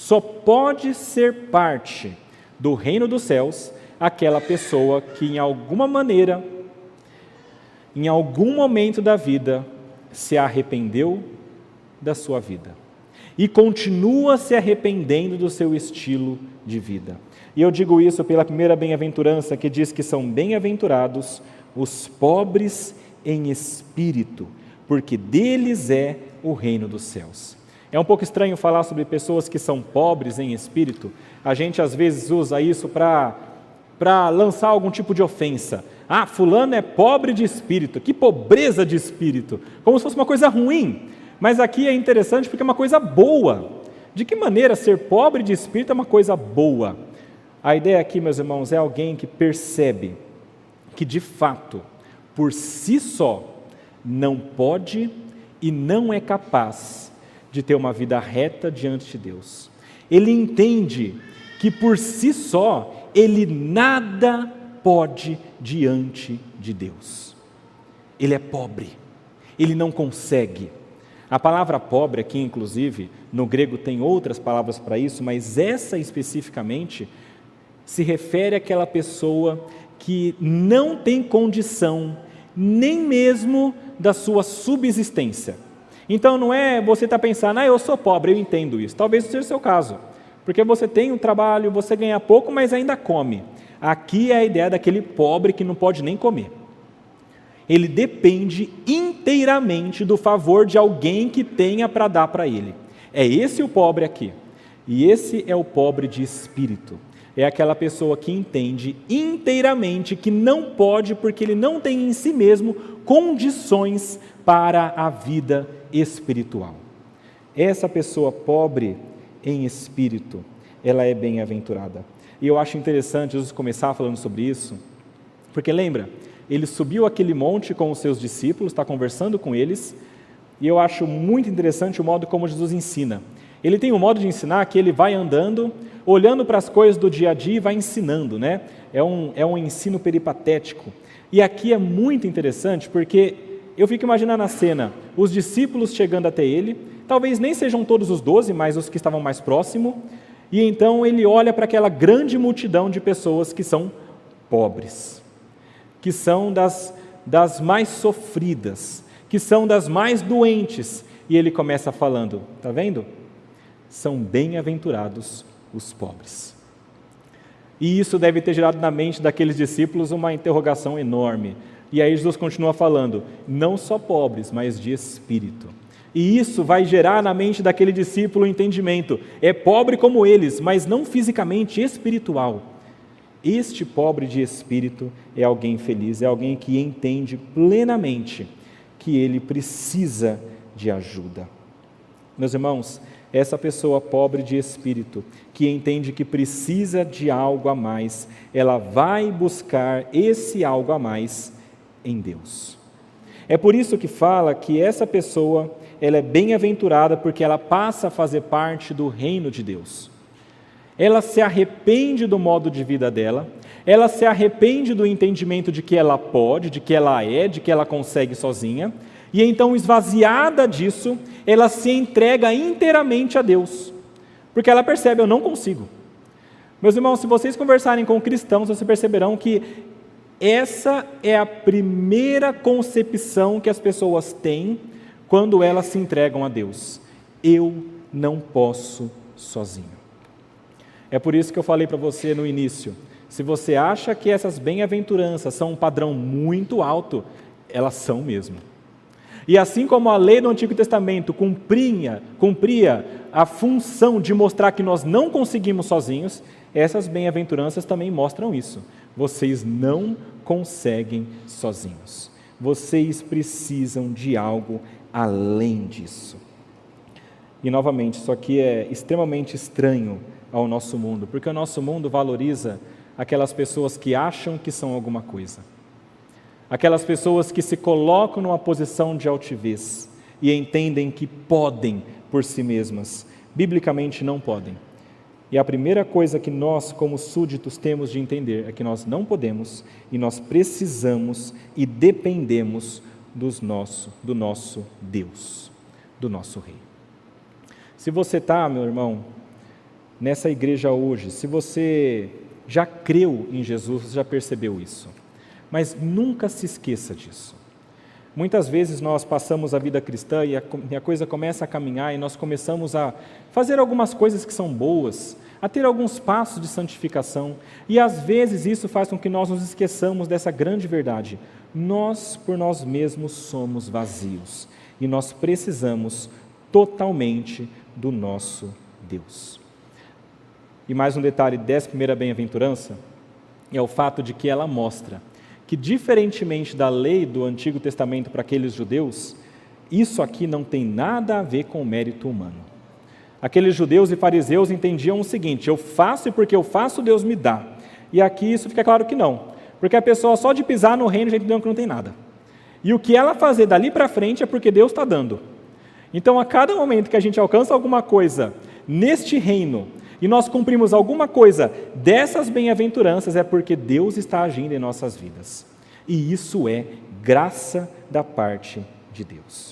só pode ser parte do reino dos céus aquela pessoa que em alguma maneira, em algum momento da vida, se arrependeu da sua vida e continua se arrependendo do seu estilo de vida. E eu digo isso pela primeira bem-aventurança, que diz que são bem-aventurados os pobres em espírito, porque deles é o reino dos céus. É um pouco estranho falar sobre pessoas que são pobres em espírito. A gente às vezes usa isso para lançar algum tipo de ofensa. Ah, fulano é pobre de espírito, que pobreza de espírito, como se fosse uma coisa ruim. Mas aqui é interessante porque é uma coisa boa. De que maneira ser pobre de espírito é uma coisa boa? A ideia aqui, meus irmãos, é alguém que percebe que de fato, por si só, não pode e não é capaz de ter uma vida reta diante de Deus. Ele entende que por si só, ele nada pode diante de Deus. Ele é pobre, ele não consegue. A palavra pobre aqui, inclusive, no grego tem outras palavras para isso, mas essa especificamente se refere àquela pessoa que não tem condição nem mesmo da sua subsistência. Então não é você estar pensando, eu sou pobre, eu entendo isso. Talvez seja o seu caso, porque você tem um trabalho, você ganha pouco, mas ainda come. Aqui é a ideia daquele pobre que não pode nem comer. Ele depende inteiramente do favor de alguém que tenha para dar para ele. É esse o pobre aqui. E esse é o pobre de espírito. É aquela pessoa que entende inteiramente que não pode, porque ele não tem em si mesmo condições para a vida espiritual. Essa pessoa pobre em espírito, ela é bem-aventurada. E eu acho interessante Jesus começar falando sobre isso, porque lembra, ele subiu aquele monte com os seus discípulos, está conversando com eles, e eu acho muito interessante o modo como Jesus ensina. Ele tem um modo de ensinar que ele vai andando, olhando para as coisas do dia a dia e vai ensinando, né? É um ensino peripatético. E aqui é muito interessante porque eu fico imaginando a cena, os discípulos chegando até ele, talvez nem sejam todos os 12, mas os que estavam mais próximos, e então ele olha para aquela grande multidão de pessoas que são pobres, que são das mais sofridas, que são das mais doentes, e ele começa falando, está vendo? São bem-aventurados os pobres. E isso deve ter gerado na mente daqueles discípulos uma interrogação enorme. E aí Jesus continua falando, não só pobres, mas de espírito. E isso vai gerar na mente daquele discípulo o entendimento, é pobre como eles, mas não fisicamente, espiritual. Este pobre de espírito é alguém feliz, é alguém que entende plenamente que ele precisa de ajuda. Meus irmãos, essa pessoa pobre de espírito, que entende que precisa de algo a mais, ela vai buscar esse algo a mais em Deus. É por isso que fala que essa pessoa, ela é bem-aventurada porque ela passa a fazer parte do reino de Deus. Ela se arrepende do modo de vida dela, ela se arrepende do entendimento de que ela pode, de que ela é, de que ela consegue sozinha, e então, esvaziada disso, ela se entrega inteiramente a Deus, porque ela percebe, eu não consigo. Meus irmãos, se vocês conversarem com cristãos, vocês perceberão que essa é a primeira concepção que as pessoas têm quando elas se entregam a Deus. Eu não posso sozinho. É por isso que eu falei para você no início, se você acha que essas bem-aventuranças são um padrão muito alto, elas são mesmo. E assim como a lei do Antigo Testamento cumpria a função de mostrar que nós não conseguimos sozinhos, essas bem-aventuranças também mostram isso. Vocês não conseguem sozinhos. Vocês precisam de algo além disso. E novamente, isso aqui é extremamente estranho ao nosso mundo, porque o nosso mundo valoriza aquelas pessoas que acham que são alguma coisa. Aquelas pessoas que se colocam numa posição de altivez e entendem que podem por si mesmas. Biblicamente não podem. E a primeira coisa que nós, como súditos, temos de entender é que nós não podemos e nós precisamos e dependemos do nosso Deus, do nosso Rei. Se você está, meu irmão, nessa igreja hoje, se você já creu em Jesus, você já percebeu isso. Mas nunca se esqueça disso. Muitas vezes nós passamos a vida cristã e a coisa começa a caminhar e nós começamos a fazer algumas coisas que são boas, a ter alguns passos de santificação, e às vezes isso faz com que nós nos esqueçamos dessa grande verdade. Nós, por nós mesmos, somos vazios e nós precisamos totalmente do nosso Deus. E mais um detalhe dessa primeira bem-aventurança é o fato de que ela mostra que, diferentemente da lei do Antigo Testamento para aqueles judeus, isso aqui não tem nada a ver com o mérito humano. Aqueles judeus e fariseus entendiam o seguinte: eu faço e porque eu faço, Deus me dá. E aqui isso fica claro que não, porque a pessoa só de pisar no reino já entendeu que não tem nada. E o que ela fazer dali para frente é porque Deus está dando. Então, a cada momento que a gente alcança alguma coisa neste reino, e nós cumprimos alguma coisa dessas bem-aventuranças, é porque Deus está agindo em nossas vidas. E isso é graça da parte de Deus.